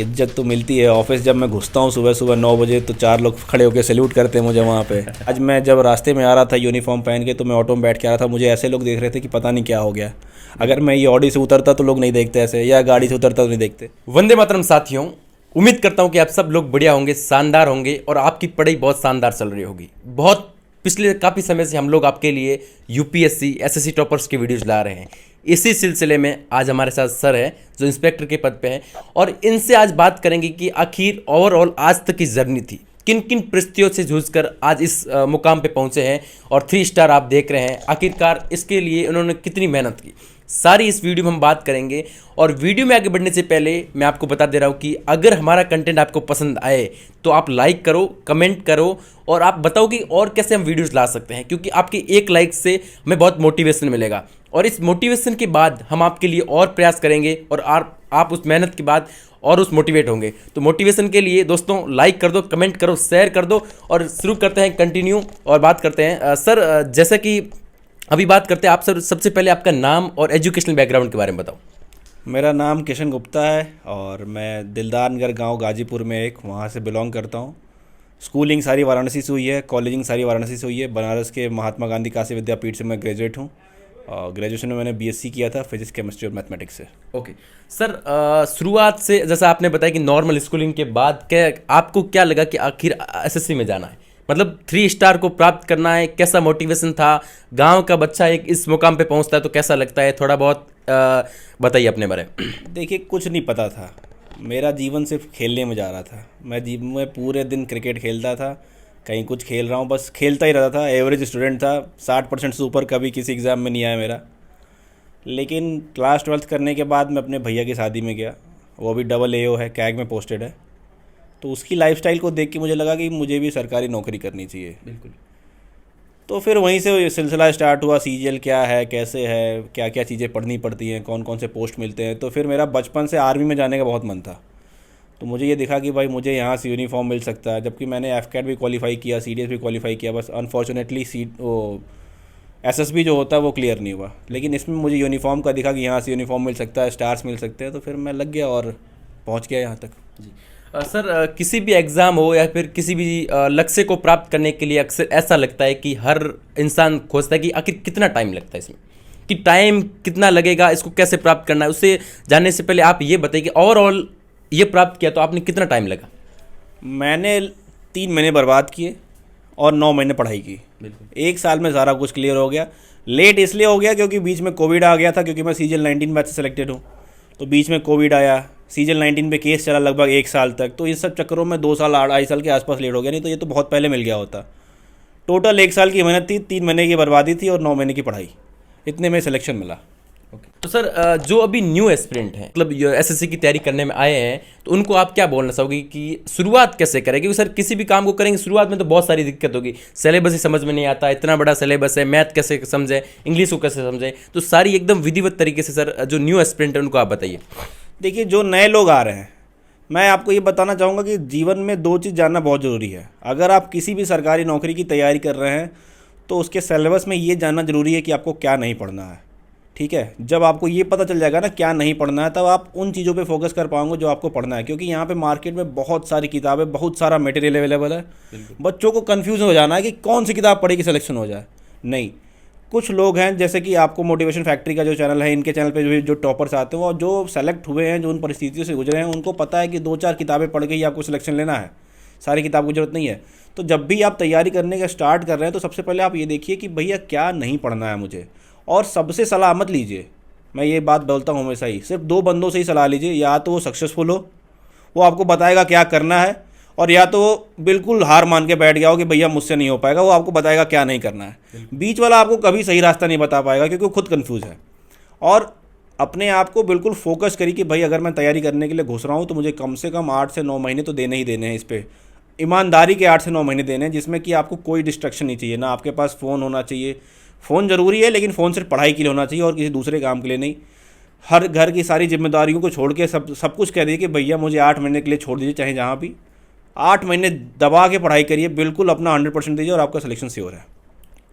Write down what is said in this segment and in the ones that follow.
इज्जत तो मिलती है। ऑफिस जब मैं घुसता हूँ सुबह सुबह 9 बजे तो 4 लोग खड़े होकर सैल्यूट करते हैं मुझे वहाँ पे। आज मैं जब रास्ते में आ रहा था यूनिफॉर्म पहन के, तो मैं ऑटो में बैठ के आ रहा था, मुझे ऐसे लोग देख रहे थे कि पता नहीं क्या हो गया। अगर मैं ये ऑडी से उतरता तो लोग नहीं देखते ऐसे, या गाड़ी से उतरता तो नहीं देखते। वंदे मातरम साथियों, उम्मीद करता हूँ कि आप सब लोग बढ़िया होंगे, शानदार होंगे और आपकी पढ़ाई बहुत शानदार चल रही होगी। बहुत पिछले काफ़ी समय से हम लोग आपके लिए यूपीएससी एसएससी टॉपर्स की वीडियोज़ ला रहे हैं। इसी सिलसिले में आज हमारे साथ सर है जो इंस्पेक्टर के पद पे हैं, और इनसे आज बात करेंगे कि आखिर ओवरऑल आज तक की जर्नी थी, किन किन परिस्थितियों से जूझकर आज इस मुकाम पे पहुंचे हैं और 3 स्टार आप देख रहे हैं। आखिरकार इसके लिए उन्होंने कितनी मेहनत की, सारी इस वीडियो में हम बात करेंगे। और वीडियो में आगे बढ़ने से पहले मैं आपको बता दे रहा हूँ कि अगर हमारा कंटेंट आपको पसंद आए तो आप लाइक करो, कमेंट करो और आप बताओ कि और कैसे हम वीडियोस ला सकते हैं, क्योंकि आपके एक लाइक से हमें बहुत मोटिवेशन मिलेगा। और इस मोटिवेशन के बाद हम आपके लिए और प्रयास करेंगे और आप उस मेहनत के बाद और उस मोटिवेट होंगे। तो मोटिवेशन के लिए दोस्तों लाइक कर दो, कमेंट करो, शेयर कर दो और शुरू करते हैं कंटिन्यू और बात करते हैं। सर, जैसा कि अभी बात करते हैं आप सर, सबसे पहले आपका नाम और एजुकेशनल बैकग्राउंड के बारे में बताओ। मेरा नाम किशन गुप्ता है और मैं दिलदारनगर गांव गाजीपुर में एक वहाँ से बिलोंग करता हूँ। स्कूलिंग सारी वाराणसी से हुई है, कॉलेजिंग सारी वाराणसी से हुई है। बनारस के महात्मा गांधी काशी विद्यापीठ से मैं ग्रेजुएट हूँ और ग्रेजुएशन में मैंने बीएससी किया था फिजिक्स केमिस्ट्री और मैथमेटिक्स से। ओके सर, शुरुआत से जैसा आपने बताया कि नॉर्मल स्कूलिंग के बाद क्या आपको क्या लगा कि आखिर एसएससी में जाना है, मतलब 3 स्टार को प्राप्त करना है? कैसा मोटिवेशन था? गांव का बच्चा एक इस मुकाम पे पहुंचता है तो कैसा लगता है, थोड़ा बहुत बताइए अपने बारे में। देखिए, कुछ नहीं पता था, मेरा जीवन सिर्फ खेलने में जा रहा था। मैं जीवन में पूरे दिन क्रिकेट खेलता था, कहीं कुछ खेल रहा हूँ, बस खेलता ही रहता था। एवरेज स्टूडेंट था, 60% से ऊपर कभी किसी एग्ज़ाम में नहीं आया मेरा। लेकिन क्लास 12th करने के बाद मैं अपने भैया की शादी में गया, वो भी डबल AO है, कैग में पोस्टेड है। तो उसकी लाइफस्टाइल को देख के मुझे लगा कि मुझे भी सरकारी नौकरी करनी चाहिए। बिल्कुल। तो फिर वहीं से ये सिलसिला स्टार्ट हुआ, CGL क्या है, कैसे है, क्या क्या चीज़ें पढ़नी पड़ती हैं, कौन कौन से पोस्ट मिलते हैं। तो फिर मेरा बचपन से आर्मी में जाने का बहुत मन था। तो मुझे ये दिखा कि भाई मुझे यहाँ से यूनिफॉर्म मिल सकता है, जबकि मैंने FCAT भी क्वालिफाई किया, CDS भी क्वालिफाई किया, बस अनफॉर्चुनेटली SSB जो होता है वो क्लियर नहीं हुआ। लेकिन इसमें मुझे यूनिफॉर्म का दिखा कि यहाँ से यूनिफॉर्म मिल सकता है, स्टार्स मिल सकते हैं। तो फिर मैं लग गया और पहुँच गया यहाँ तक। जी सर, किसी भी एग्ज़ाम हो या फिर किसी भी लक्ष्य को प्राप्त करने के लिए अक्सर ऐसा लगता है कि हर इंसान खोजता है कि आखिर कितना टाइम लगता है इसमें, कि टाइम कितना लगेगा, इसको कैसे प्राप्त करना है। उससे जानने से पहले आप ये बताइए कि ओवरऑल ये प्राप्त किया तो आपने कितना टाइम लगा? मैंने 3 महीने बर्बाद किए और 9 महीने पढ़ाई की। बिल्कुल। 1 साल में सारा कुछ क्लियर हो गया। लेट इसलिए हो गया क्योंकि बीच में कोविड आ गया था, क्योंकि मैं CGL 19 बैच से सिलेक्टेड हूँ। तो बीच में कोविड आया, CGL 19 पे केस चला लगभग 1 साल तक। तो इन सब चक्करों में 2 साल 2.5 साल के आसपास लेट हो गया, नहीं तो ये तो बहुत पहले मिल गया होता। टोटल 1 साल की मेहनत थी, 3 महीने की बर्बादी थी और 9 महीने की पढ़ाई, इतने में सिलेक्शन मिला। ओके तो सर, जो अभी न्यू एस्पिरेंट हैं, मतलब एसएससी की तैयारी करने में आए हैं, तो उनको आप क्या बोलना चाहोगे कि शुरुआत कैसे करें? क्योंकि सर किसी भी काम को करेंगे शुरुआत में तो बहुत सारी दिक्कत होगी, सिलेबस ही समझ में नहीं आता, इतना बड़ा सिलेबस है, मैथ कैसे समझे, इंग्लिश को कैसे समझे, तो सारी एकदम विधिवत तरीके से सर जो न्यू एस्पिरेंट है उनको आप बताइए। देखिए, जो नए लोग आ रहे हैं, मैं आपको ये बताना चाहूँगा कि जीवन में 2 चीज़ जानना बहुत ज़रूरी है। अगर आप किसी भी सरकारी नौकरी की तैयारी कर रहे हैं तो उसके सिलेबस में ये जानना ज़रूरी है कि आपको क्या नहीं पढ़ना है। ठीक है, जब आपको ये पता चल जाएगा ना क्या नहीं पढ़ना है, तब आप उन चीज़ों पे फोकस कर पाओगे जो आपको पढ़ना है। क्योंकि यहाँ पे मार्केट में बहुत सारी किताबें, बहुत सारा मटेरियल अवेलेबल है। बच्चों को कन्फ्यूज़न हो जाना है कि कौन सी किताब पढ़े कि सिलेक्शन हो जाए। नहीं, कुछ लोग हैं जैसे कि आपको मोटिवेशन फैक्ट्री का जो चैनल है, इनके चैनल पे जो टॉपर्स आते हैं और जो सेलेक्ट हुए हैं, जो उन परिस्थितियों से गुजरे हैं, उनको पता है कि 2-4 किताबें पढ़ के ही आपको सिलेक्शन लेना है, सारी किताब की जरूरत नहीं है। तो जब भी आप तैयारी करने का स्टार्ट कर रहे हैं तो सबसे पहले आप ये देखिए कि भैया क्या नहीं पढ़ना है मुझे, और सबसे सलाह मत लीजिए। मैं ये बात बोलता हूँ हमेशा ही, सिर्फ 2 बंदों से ही सलाह लीजिए, या तो वो सक्सेसफुल हो, वो आपको बताएगा क्या करना है, और या तो बिल्कुल हार मान के बैठ गया हो कि भैया मुझसे नहीं हो पाएगा, वो आपको बताएगा क्या नहीं करना है। बीच वाला आपको कभी सही रास्ता नहीं बता पाएगा क्योंकि वो खुद कंफ्यूज है। और अपने आप को बिल्कुल फोकस करिए कि भाई अगर मैं तैयारी करने के लिए घुस रहा हूँ तो मुझे कम से कम 8 से 9 महीने तो देने ही देने हैं इस पर, ईमानदारी के 8 से 9 महीने देने हैं, जिसमें कि आपको कोई डिस्ट्रक्शन नहीं चाहिए। ना आपके पास फ़ोन होना चाहिए, फ़ोन ज़रूरी है लेकिन फ़ोन सिर्फ पढ़ाई के लिए होना चाहिए और किसी दूसरे काम के लिए नहीं। हर घर की सारी जिम्मेदारियों को छोड़ के सब कुछ कह दीजिए कि भैया मुझे 8 महीने के लिए छोड़ दीजिए, चाहे जहाँ भी 8 महीने दबा के पढ़ाई करिए, बिल्कुल अपना 100% दीजिए और आपका सिलेक्शन श्योर है।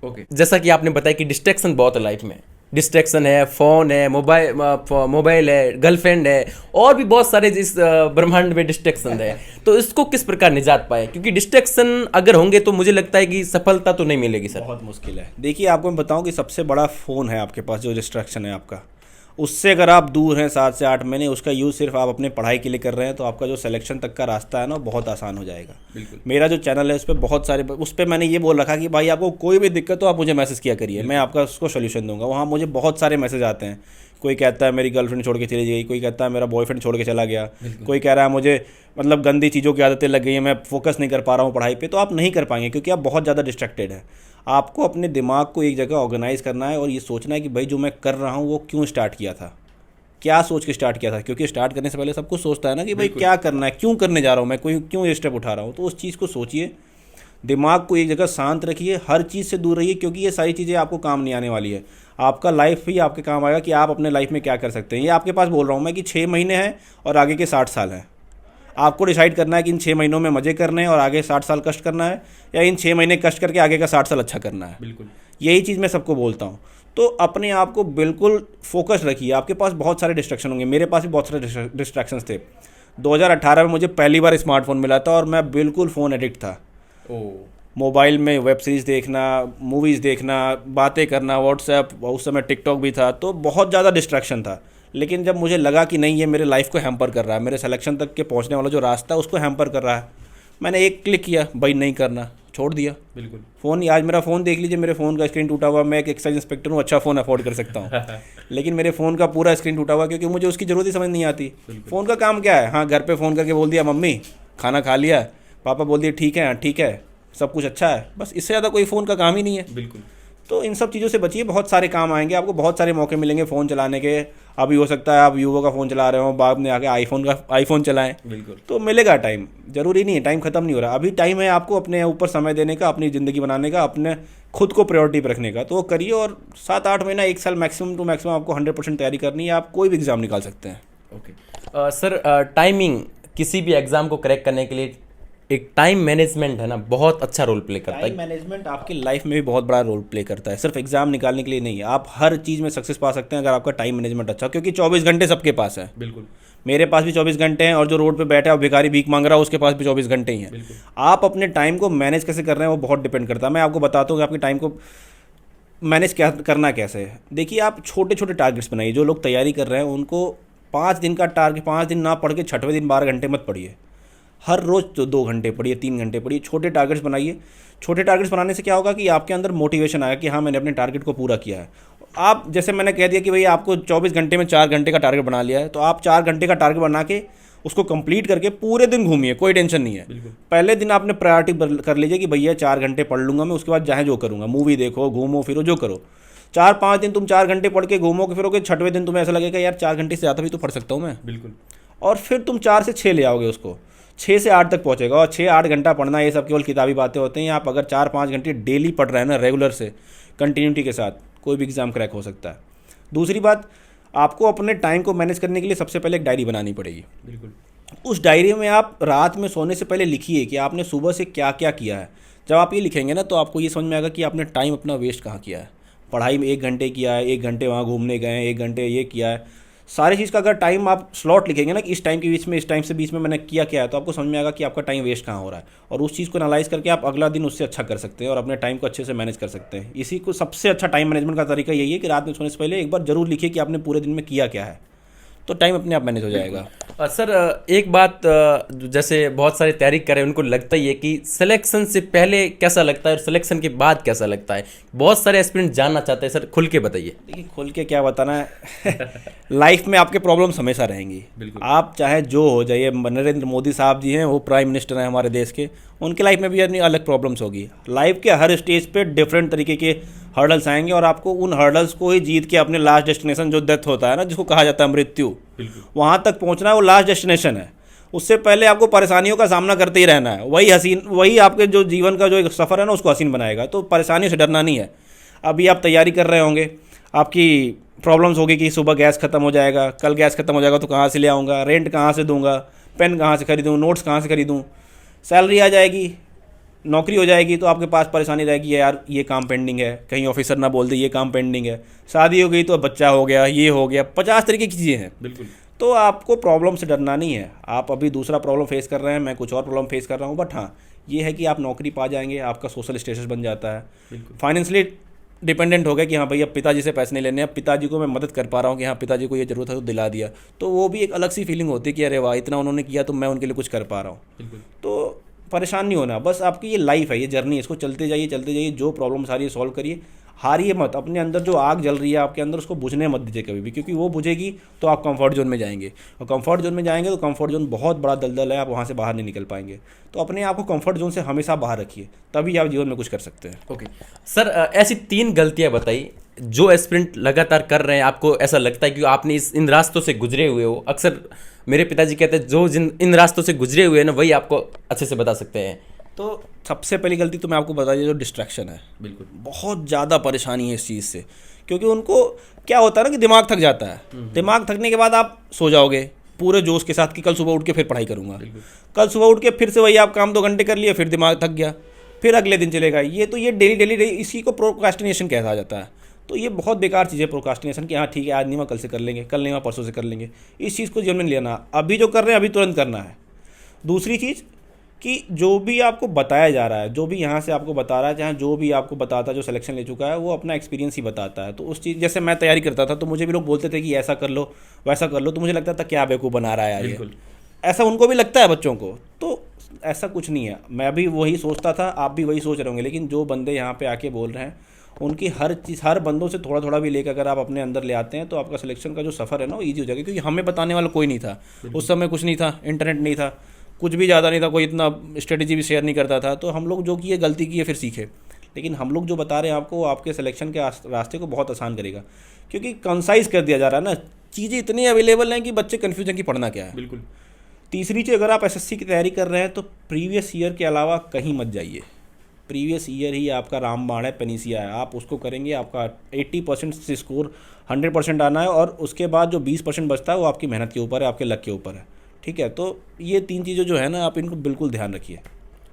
ओके जैसा कि आपने बताया कि डिस्ट्रैक्शन बहुत है लाइफ में, डिस्ट्रैक्शन है, फ़ोन है, मोबाइल है, गर्लफ्रेंड है, और भी बहुत सारे इस ब्रह्मांड में डिस्ट्रैक्शन है। तो इसको किस प्रकार निजात पाए, क्योंकि डिस्ट्रैक्शन अगर होंगे तो मुझे लगता है कि सफलता तो नहीं मिलेगी सर। बहुत मुश्किल है। देखिए आपको मैं बताऊं कि सबसे बड़ा फ़ोन है आपके पास, जो डिस्ट्रैक्शन है आपका, उससे अगर आप दूर हैं 7 से 8 महीने, उसका यूज़ सिर्फ आप अपने पढ़ाई के लिए कर रहे हैं, तो आपका जो सिलेक्शन तक का रास्ता है ना, बहुत आसान हो जाएगा। बिल्कुल। मेरा जो चैनल है उस पर बहुत सारे, उस पर मैंने ये बोल रखा कि भाई आपको कोई भी दिक्कत हो आप मुझे मैसेज किया करिए, मैं आपका उसको सोल्यूशन दूंगा। वहाँ मुझे बहुत सारे मैसेज आते हैं। कोई कहता है मेरी गर्लफ्रेंड छोड़ के चली गई, कोई कहता है मेरा बॉयफ्रेंड छोड़ के चला गया, कोई कह रहा है मुझे मतलब गंदी चीज़ों की आदतें लग गई हैं, मैं फोकस नहीं कर पा रहा हूँ पढ़ाई पे। तो आप नहीं कर पाएंगे क्योंकि आप बहुत ज़्यादा डिस्ट्रैक्टेड हैं। आपको अपने दिमाग को एक जगह ऑर्गेनाइज करना है और ये सोचना है कि भाई जो मैं कर रहा हूँ वो क्यों स्टार्ट किया था, क्या सोच के स्टार्ट किया था। क्योंकि स्टार्ट करने से पहले सब कुछ सोचता है ना कि भाई क्या करना है, क्यों करने जा रहा हूँ मैं, कोई क्यों ये स्टेप उठा रहा हूँ। तो उस चीज़ को सोचिए, दिमाग को एक जगह शांत रखिए, हर चीज़ से दूर रहिए, क्योंकि ये सारी चीज़ें आपको काम नहीं आने वाली है। आपका लाइफ ही आपके काम आएगा कि आप अपने लाइफ में क्या कर सकते हैं। ये आपके पास बोल रहा हूँ मैं कि 6 महीने हैं और आगे के 60 साल हैं। आपको डिसाइड करना है कि इन 6 महीनों में मज़े करने हैं और आगे 60 साल कष्ट करना है, या इन 6 महीने कष्ट करके आगे का 60 साल अच्छा करना है। बिल्कुल। यही चीज़ मैं सबको बोलता हूँ। तो अपने आप को बिल्कुल फोकस रखिए। आपके पास बहुत सारे डिस्ट्रैक्शन होंगे, मेरे पास भी बहुत सारे डिस्ट्रैक्शंस थे। 2018 में मुझे पहली बार स्मार्टफोन मिला था और मैं बिल्कुल फ़ोन एडिक्ट था। मोबाइल में वेब सीरीज़ देखना, मूवीज़ देखना, बातें करना, व्हाट्सएप, उस समय टिकटॉक भी था, तो बहुत ज़्यादा डिस्ट्रैक्शन था। लेकिन जब मुझे लगा कि नहीं ये मेरे लाइफ को हैम्पर कर रहा है, मेरे सिलेक्शन तक के पहुंचने वाला जो रास्ता है उसको हैम्पर कर रहा है, मैंने एक क्लिक किया, भाई नहीं करना, छोड़ दिया। बिल्कुल। फ़ोन, आज मेरा फ़ोन देख लीजिए, मेरे फ़ोन का स्क्रीन टूटा हुआ, मैं एक एक्साइज इंस्पेक्टर हूँ, अच्छा फ़ोन अफोर्ड कर सकता हूँ लेकिन मेरे फ़ोन का पूरा स्क्रीन टूटा हुआ, क्योंकि मुझे उसकी ज़रूरत ही समझ नहीं आती। फ़ोन का काम क्या है, हाँ घर पे फ़ोन करके बोल दिया मम्मी खाना खा लिया, पापा बोल दिए ठीक है, हाँ ठीक है, सब कुछ अच्छा है, बस इससे ज़्यादा कोई फ़ोन का काम ही नहीं है। बिल्कुल। तो इन सब चीज़ों से बचिए, बहुत सारे काम आएंगे आपको, बहुत सारे मौके मिलेंगे फ़ोन चलाने के। अभी हो सकता है आप वीवो का फ़ोन चला रहे हो, बाद में आके आईफोन चलाएं, बिल्कुल। तो मिलेगा टाइम। ज़रूरी नहीं है, टाइम ख़त्म नहीं हो रहा, अभी टाइम है आपको अपने ऊपर समय देने का, अपनी ज़िंदगी बनाने का, अपने खुद को प्रायोरिटी पर रखने का। तो वो करिए, और 7-8 महीना, 1 साल मैक्सिमम टू मैक्सिमम आपको 100% तैयारी करनी है, आप कोई भी एग्ज़ाम निकाल सकते हैं। ओके सर, टाइमिंग किसी भी एग्ज़ाम को क्रैक करने के लिए एक टाइम मैनेजमेंट है ना, बहुत अच्छा रोल प्ले करता टाइम है। मैनेजमेंट आपकी लाइफ में भी बहुत बड़ा रोल प्ले करता है, सिर्फ एग्जाम निकालने के लिए नहीं है। आप हर चीज़ में सक्सेस पा सकते हैं अगर आपका टाइम मैनेजमेंट अच्छा हो, क्योंकि 24 घंटे सबके पास है। बिल्कुल। मेरे पास भी 24 घंटे हैं, और जो रोड पे बैठा है भिखारी भीख मांग रहा है उसके पास भी 24 घंटे ही हैं। आप अपने टाइम को मैनेज कैसे कर रहे हैं वो बहुत डिपेंड करता है। मैं आपको बताता हूँ कि आपके टाइम को मैनेज क्या करना कैसे है। देखिए, आप छोटे छोटे टारगेट्स बनाइए। जो लोग तैयारी कर रहे हैं उनको 5 दिन का टारगेट, 5 दिन ना पढ़ के 6वें दिन 12 घंटे मत पढ़िए, हर रोज़ तो 2 घंटे पढ़िए, 3 घंटे पढ़िए, छोटे टारगेट्स बनाइए। छोटे टारगेट्स बनाने से क्या होगा कि आपके अंदर मोटिवेशन आएगा कि हाँ मैंने अपने टारगेट को पूरा किया है। आप जैसे मैंने कह दिया कि भाई आपको 24 घंटे में 4 घंटे का टारगेट बना लिया है, तो आप 4 घंटे का टारगेट बना के उसको कंप्लीट करके पूरे दिन घूमिए, कोई टेंशन नहीं है। पहले दिन आपने प्रायोरिटी कर लीजिए कि भैया 4 घंटे पढ़ लूँगा मैं, उसके बाद चाहे जो करूँगा, मूवी देखो, घूमो फिरो, जो करो। 4-5 दिन तुम 4 घंटे पढ़ के घूमोगे फिरोगे, 6वें दिन तुम्हें ऐसा लगेगा यार 4 घंटे से ज़्यादा भी तो पढ़ सकता हूँ मैं। बिल्कुल। और फिर तुम 4 से 6 ले आओगे, उसको 6 से 8 तक पहुंचेगा। और 6-8 घंटा पढ़ना ये सब केवल किताबी बातें होते हैं। आप अगर 4-5 घंटे डेली पढ़ रहे हैं ना, रेगुलर से, कंटिन्यूटी के साथ, कोई भी एग्ज़ाम क्रैक हो सकता है। दूसरी बात, आपको अपने टाइम को मैनेज करने के लिए सबसे पहले एक डायरी बनानी पड़ेगी। बिल्कुल। उस डायरी में आप रात में सोने से पहले लिखिए कि आपने सुबह से क्या क्या किया है। जब आप ये लिखेंगे ना, तो आपको ये समझ में आएगा कि आपने टाइम अपना वेस्ट कहाँ किया है। पढ़ाई में 1 घंटे किया है, 1 घंटे वहाँ घूमने गए हैं, 1 घंटे ये किया है। सारी चीज़ का अगर टाइम आप स्लॉट लिखेंगे ना कि इस टाइम के बीच में, इस टाइम से बीच में मैंने किया क्या है, तो आपको समझ में आएगा कि आपका टाइम वेस्ट कहाँ हो रहा है। और उस चीज़ को एनालाइज करके आप अगला दिन उससे अच्छा कर सकते हैं और अपने टाइम को अच्छे से मैनेज कर सकते हैं। इसी को सबसे अच्छा टाइम मैनेजमेंट का तरीका यही है कि रात में सोने से पहले एक बार जरूर लिखिए कि आपने पूरे दिन में किया क्या है, तो टाइम अपने आप मैनेज हो जाएगा। सर, एक बात, जैसे बहुत सारे तैयारी कर रहे हैं उनको लगता ही है कि सिलेक्शन से पहले कैसा लगता है और सिलेक्शन के बाद कैसा लगता है। बहुत सारे एस्पिरेंट जानना चाहते हैं, सर खुल के बताइए। देखिए, खुल के क्या बताना है लाइफ में आपके प्रॉब्लम्स हमेशा रहेंगी। आप चाहे जो हो जाइए, नरेंद्र मोदी साहब जी हैं, वो प्राइम मिनिस्टर हैं हमारे देश के, उनके लाइफ में भी अपनी अलग प्रॉब्लम्स होगी। लाइफ के हर स्टेज पे डिफरेंट तरीके के हर्डल्स आएंगे, और आपको उन हर्डल्स को ही जीत के अपने लास्ट डेस्टिनेशन, जो डेथ होता है ना, जिसको कहा जाता है मृत्यु, वहाँ तक पहुँचना है। वो लास्ट डेस्टिनेशन है। उससे पहले आपको परेशानियों का सामना करते ही रहना है। वही आपके जो जीवन का जो एक सफ़र है ना, उसको हसीन बनाएगा। तो परेशानियों से डरना नहीं है। अभी आप तैयारी कर रहे होंगे, आपकी प्रॉब्लम्स होगी कि सुबह गैस खत्म हो जाएगा, कल गैस खत्म हो जाएगा तो कहाँ से ले आऊँगा, रेंट कहाँ से दूंगा, पेन कहाँ से खरीदूँ, नोट्स कहाँ से खरीदूँ, सैलरी आ जाएगी, नौकरी हो जाएगी तो आपके पास परेशानी रहेगी, यार ये काम पेंडिंग है, कहीं ऑफिसर ना बोल दे ये काम पेंडिंग है, शादी हो गई तो बच्चा हो गया, ये हो गया, 50 तरीके की चीज़ें हैं। बिल्कुल। तो आपको प्रॉब्लम से डरना नहीं है। आप अभी दूसरा प्रॉब्लम फेस कर रहे हैं, मैं कुछ और प्रॉब्लम फेस कर रहा हूँ, बट हाँ ये है कि आप नौकरी पा जाएंगे, आपका सोशल स्टेटस बन जाता है, बिल्कुल। फाइनेंशियली डिपेंडेंट हो गया कि हाँ भाई अब पिताजी से पैसे नहीं लेने, अब पिताजी को मैं मदद कर पा रहा हूँ कि हाँ पिताजी को ये ज़रूरत है तो दिला दिया, तो वो भी एक अलग सी फीलिंग होती है कि अरे वाह इतना उन्होंने किया तो मैं उनके लिए कुछ कर पा रहा हूँ। बिल्कुल। तो परेशान नहीं होना, बस आपकी ये लाइफ है, ये जर्नी है, इसको चलते जाइए, जो प्रॉब्लम सारी सॉल्व करिए, हारिए मत। अपने अंदर जो आग जल रही है आपके अंदर उसको बुझने मत दीजिए कभी भी, क्योंकि वो बुझेगी तो आप कंफर्ट जोन में जाएंगे, और कंफर्ट जोन में जाएंगे तो कंफर्ट जोन बहुत बड़ा दलदल है, आप वहाँ से बाहर नहीं निकल पाएंगे। तो अपने आप को कंफर्ट जोन से हमेशा बाहर रखिए, तभी आप जीवन में कुछ कर सकते हैं। ओके सर, ऐसी 3 गलतियां बताई जो एस्पिरेंट लगातार कर रहे हैं, आपको ऐसा लगता है कि आपने इन रास्तों से गुजरे हुए हो। अक्सर मेरे पिताजी कहते हैं जो इन रास्तों से गुजरे हुए हैं ना वही आपको अच्छे से बता सकते हैं। तो सबसे पहली गलती तो मैं आपको बता दिया, जो डिस्ट्रैक्शन है, बिल्कुल। बहुत ज़्यादा परेशानी है इस चीज़ से, क्योंकि उनको क्या होता है ना कि दिमाग थक जाता है, दिमाग थकने के बाद आप सो जाओगे पूरे जोश के साथ कि कल सुबह उठ के फिर पढ़ाई करूँगा, कल सुबह उठ के फिर से वही आप काम 2 घंटे कर लिए, फिर दिमाग थक गया, फिर अगले दिन चलेगा। ये डेली इसी को प्रोक्रास्टिनेशन कहता जाता है। तो ये बहुत बेकार चीज़ है प्रोक्रास्टिनेशन, कि हाँ ठीक है आज नहीं हुआ कल से कर लेंगे, कल नहीं हुआ परसों से कर लेंगे। इस चीज़ को जीवन में लेना, अभी जो कर रहे हैं अभी तुरंत करना है। दूसरी चीज़ कि जो भी आपको बताया जा रहा है, जो भी यहाँ से आपको बता रहा है, जहाँ जो भी आपको बताता है, जो सिलेक्शन ले चुका है वो अपना एक्सपीरियंस ही बताता है। तो उस चीज़, जैसे मैं तैयारी करता था तो मुझे भी लोग बोलते थे कि ऐसा कर लो वैसा कर लो, तो मुझे लगता था क्या बेवकूफ़ बना रहा है यार ये। ऐसा उनको भी लगता है बच्चों को, तो ऐसा कुछ नहीं है। मैं भी वही सोचता था, आप भी वही सोच रहे होंगे, लेकिन जो बंदे यहाँ पे आके बोल रहे हैं उनकी हर चीज़, हर बंदों से थोड़ा थोड़ा भी लेकर अगर आप अपने अंदर ले आते हैं तो आपका सिलेक्शन का जो सफ़र है ना वो ईजी हो जाएगा। क्योंकि हमें बताने वाला कोई नहीं था उस समय, कुछ नहीं था, इंटरनेट नहीं था, कुछ भी ज़्यादा नहीं था, कोई इतना स्ट्रेटेजी भी शेयर नहीं करता था। तो हम लोग जो किए गलती किए फिर सीखे, लेकिन हम लोग जो बता रहे हैं आपको, वो आपके सिलेक्शन के रास्ते को बहुत आसान करेगा, क्योंकि कंसाइज कर दिया जा रहा है ना, चीज़ें इतनी अवेलेबल हैं कि बच्चे कन्फ्यूज हैं कि पढ़ना क्या है। बिल्कुल। तीसरी चीज़, अगर आप एसएससी की तैयारी कर रहे हैं तो प्रीवियस ईयर के अलावा कहीं मत जाइए। प्रीवियस ईयर ही आपका रामबाण है, पेनिसिया है, आप उसको करेंगे, आपका 80% से स्कोर 100% आना है, और उसके बाद जो 20% बचता है वो आपकी मेहनत के ऊपर है, आपके लक के ऊपर है। ठीक है, तो ये 3 चीज़ें जो है ना आप इनको बिल्कुल ध्यान रखिए।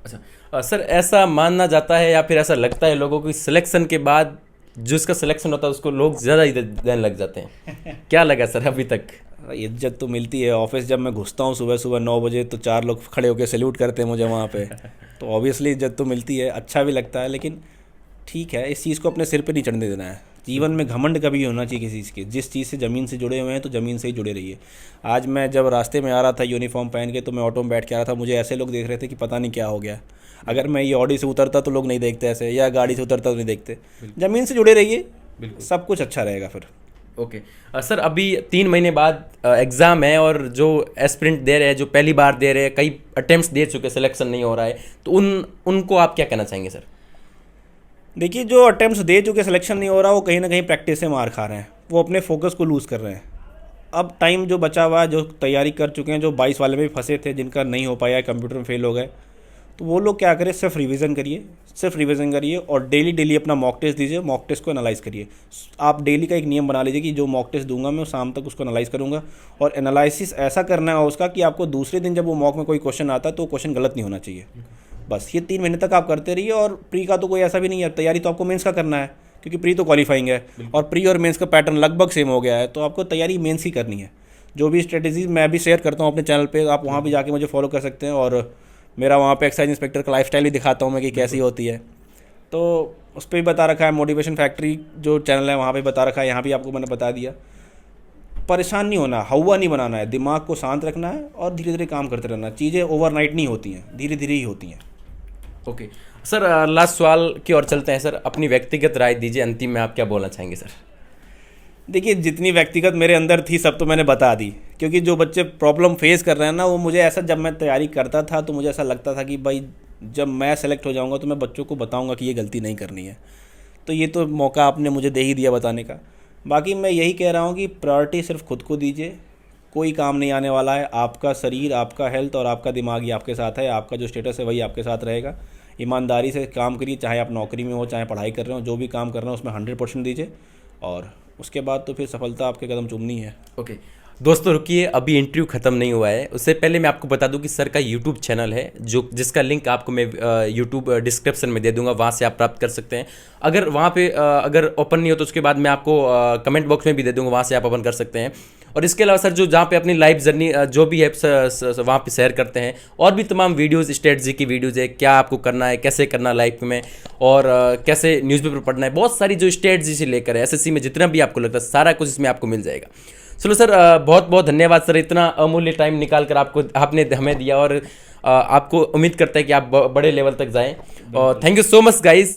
अच्छा सर, ऐसा मानना जाता है या फिर ऐसा लगता है लोगों को सिलेक्शन के बाद जिसका सिलेक्शन होता है उसको लोग ज़्यादा देने लग जाते हैं, क्या लगा सर अभी तक? इज्जत तो मिलती है। ऑफिस जब मैं घुसता हूँ सुबह सुबह 9 बजे तो 4 लोग खड़े होकर सैल्यूट करते हैं मुझे वहाँ पे, तो ऑब्वियसली इज्जत तो मिलती है, अच्छा भी लगता है। लेकिन ठीक है, इस चीज़ को अपने सिर पे नहीं चढ़ने देना है। जीवन में घमंड कभी होना चाहिए किसी चीज़ के, जिस चीज़ से ज़मीन से जुड़े हुए हैं तो ज़मीन से ही जुड़े रहिए। आज मैं जब रास्ते में आ रहा था यूनिफॉर्म पहन के, तो मैं ऑटो में बैठ के आ रहा था, मुझे ऐसे लोग देख रहे थे कि पता नहीं क्या हो गया। अगर मैं ये ऑडी से उतरता तो लोग नहीं देखते ऐसे, या गाड़ी से उतरता तो नहीं देखते। ज़मीन से जुड़े रहिए, सब कुछ अच्छा रहेगा फिर। ओके सर, अभी 3 महीने बाद एग्ज़ाम है, और जो एस्पिरेंट दे रहे हैं, जो पहली बार दे रहे हैं, कई अटेम्प्ट्स दे चुके, सिलेक्शन नहीं हो रहा है, तो उनको आप क्या कहना चाहेंगे सर? देखिए, जो अटेम्प्ट्स दे चुके सिलेक्शन नहीं हो रहा, वो कहीं ना कहीं प्रैक्टिस से मार खा रहे हैं, वो अपने फोकस को लूज़ कर रहे हैं। अब टाइम जो बचा हुआ है, जो तैयारी कर चुके हैं, जो 22 वाले में भी फंसे थे, जिनका नहीं हो पाया, कंप्यूटर में फेल हो गए, तो वो लोग क्या करें, सिर्फ रिवीजन करिए और डेली अपना मॉक टेस्ट दीजिए, मॉक टेस्ट को एनालाइज करिए। आप डेली का एक नियम बना लीजिए कि जो मॉक टेस्ट दूंगा मैं शाम तक उसको एनालाइज करूंगा, और एनालिसिस ऐसा करना है उसका कि आपको दूसरे दिन जब वो मॉक में कोई क्वेश्चन आता है तो क्वेश्चन गलत नहीं होना चाहिए। बस ये 3 महीने तक आप करते रहिए। और प्री का तो कोई ऐसा भी नहीं है, तैयारी तो आपको मेंस का करना है, क्योंकि प्री तो क्वालिफाइंग है, और प्री और मेंस का पैटर्न लगभग सेम हो गया है, तो आपको तैयारी मेंस ही करनी है। जो भी स्ट्रेटेजीज मैं भी शेयर करता हूँ अपने चैनल पे, आप वहाँ भी जाके मुझे फॉलो कर सकते हैं, और मेरा वहाँ पे एक्साइज इंस्पेक्टर का लाइफस्टाइल भी दिखाता हूँ मैं कि कैसी होती है, तो उस पर भी बता रखा है। मोटिवेशन फैक्ट्री जो चैनल है वहाँ पे बता रखा है, यहाँ भी आपको मैंने बता दिया। परेशान नहीं होना, हवा नहीं बनाना है, दिमाग को शांत रखना है और धीरे धीरे काम करते रहना। चीज़ें ओवरनाइट नहीं होती हैं, धीरे धीरे ही होती हैं। ओके सर, लास्ट सवाल की ओर चलते हैं सर। अपनी व्यक्तिगत राय दीजिए, अंतिम में आप क्या बोलना चाहेंगे सर? देखिए, जितनी व्यक्तिगत मेरे अंदर थी सब तो मैंने बता दी, क्योंकि जो बच्चे प्रॉब्लम फेस कर रहे हैं ना, वो मुझे ऐसा, जब मैं तैयारी करता था तो मुझे ऐसा लगता था कि भाई जब मैं सेलेक्ट हो जाऊंगा तो मैं बच्चों को बताऊंगा कि ये गलती नहीं करनी है। तो ये तो मौका आपने मुझे दे ही दिया बताने का। बाकी मैं यही कह रहा हूँ कि प्रायोरिटी सिर्फ खुद को दीजिए, कोई काम नहीं आने वाला है। आपका शरीर, आपका हेल्थ और आपका दिमाग ही आपके साथ है, आपका जो स्टेटस है वही आपके साथ रहेगा। ईमानदारी से काम करिए, चाहे आप नौकरी में हो, चाहे पढ़ाई कर रहे हो, जो भी काम कर रहे हो उसमें 100% दीजिए, और उसके बाद तो फिर सफलता आपके कदम चूमनी है। ओके, दोस्तों रुकिए, अभी इंटरव्यू खत्म नहीं हुआ है। उससे पहले मैं आपको बता दूं कि सर का यूट्यूब चैनल है जो जिसका लिंक आपको मैं यूट्यूब डिस्क्रिप्शन में दे दूंगा, वहाँ से आप प्राप्त कर सकते हैं। अगर वहाँ पे अगर ओपन नहीं हो तो उसके बाद मैं आपको कमेंट बॉक्स में भी दे दूंगा, वहाँ से आप ओपन कर सकते हैं। और इसके अलावा सर जो जहाँ पे अपनी लाइफ जर्नी जो भी है वहाँ पे शेयर करते हैं, और भी तमाम वीडियोस, स्ट्रेटजी की वीडियोस है, क्या आपको करना है, कैसे करना लाइफ में, और कैसे न्यूज़पेपर पढ़ना है, बहुत सारी जो स्ट्रेटजी से लेकर है एसएससी में जितना भी आपको लगता है सारा कुछ इसमें आपको मिल जाएगा। चलो सर, बहुत बहुत धन्यवाद सर, इतना अमूल्य टाइम निकाल कर आपने हमें दिया, और आपको उम्मीद करता है कि आप बड़े लेवल तक जाएं। और thank you so much guys.